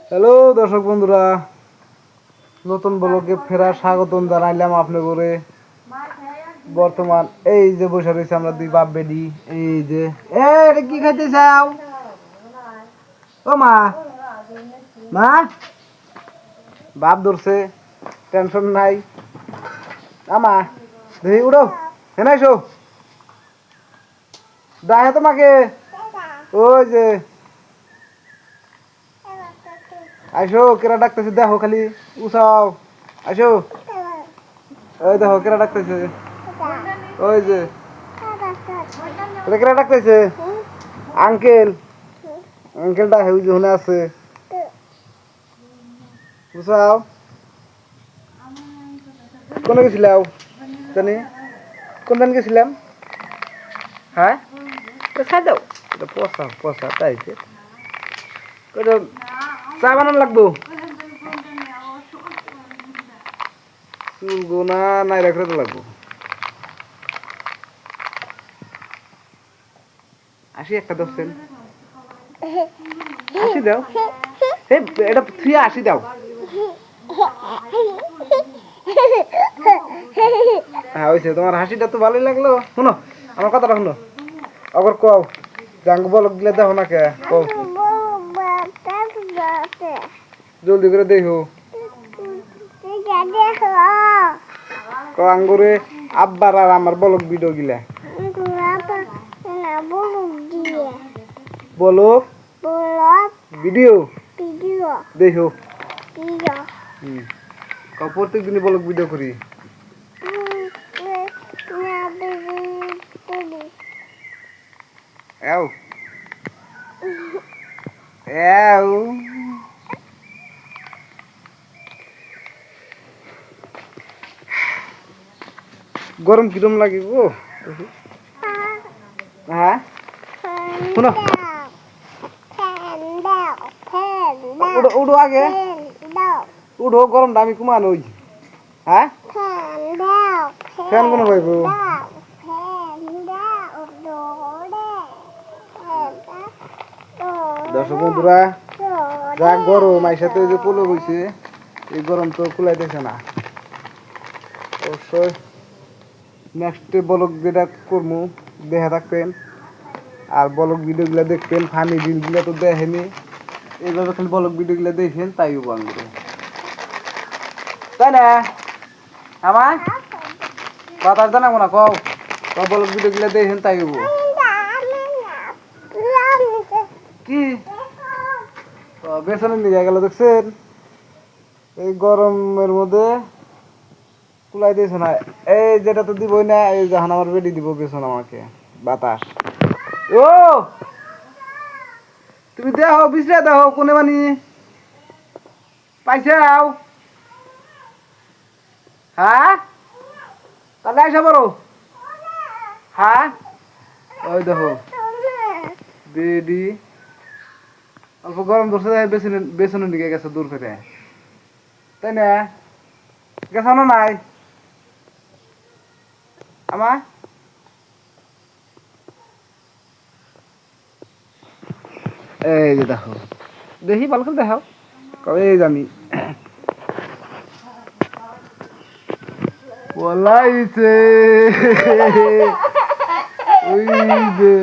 Hello দর্শক বন্ধুরা, নতুন ব্লগে ফেরা স্বাগতম জানাইলাম আপনাদের। বর্তমান এই যে বসে রয়েছে আমরা দুই বাপ বেডি। এই যে এটা কি খাইতে চাও? ও মা, মা বাপ ধরছে, টেনশন নাই। আমা দেখি উড়ো, হেন আইসো, দাহে তোমাকে। ওই যে আইসো, কেরা ডাকতেছে দেখো, খালি উসাও। আইসো, ওই দেখো কেরা ডাকতেছে। ওই যে কেরা ডাকতেছে, আঙ্কেল। আঙ্কেলটা হেউ যে হনে আছে, উসাও। কোনে গেছিলাম জানি, কোন দিন গেছিলাম? হ্যাঁ খাই দাও, পচা পচা তাইছে। চা বানানো লাগবো, চুলবো না নাই রাখতে লাগবো। আসি একটা দশছেন, আসি দাও। এটা থুয়া আসি দাও। হ্যাঁ হয়েছে, তোমার হাসিটা তো ভালোই লাগলো। শুনো আমার কথাটা, শুনো আবার কও। জাঙ্গ বলক দিলে দেখো না কে, কও জলদি করে দেখো। আঙ্গুরে আব্বার আর আমার বলক ভিডিও গিলা বলক ভিডিও দেখো। প্রত্যেক দিনই বলক ভিডিও করি। এও এও গরম কিরম লাগে গো? হ্যাঁ শুনো, উঠো উঠো আগে, উঠো, গরমটা আমি কমান। ওই হ্যাঁ ফ্যান কোনো পাইব? দর্শক বন্ধুরা, যা গরম আইসাতে যে পোলো হয়েছে, এই গরম তো কুলাইতেছে না। অবশ্যই নেক্সট ব্লগ যেটা করবো দেখে থাকবেন, আর ব্লগ ভিডিওগুলো দেখবেন। ফানি রিলগুলো তো দেখেনি, এইভাবে খালি ব্লগ ভিডিওগুলো দেখেন, তাই বলবো তাই না? আমার কথা জানাবো না, কও ব্লগ ভিডিওগুলো দেখেন, তাই হবো কি? বেসনের নিয়ে গেল দেখছেন, এই গরমের মধ্যে কুলাই দিয়েছে না। এই যেটা তো দিবই না, এই যখন আমার বেডি দিব বেসন আমাকে বাতাস। ও তুমি দেখো, বিশ্রা দেখো কোনে মানি পাইছে। হ্যাঁ তাহলে আইসা বড়। হ্যাঁ ওই দেখো বেডি অল্প গরম ধরছে, বেসনের দিকে গেছে দূর ফেরে, তাই না? গেছে না নাই আমার? এই যে দেখো, দেখি ভালো করে দেখাও, কবে জানি বলাইছে। ওই যে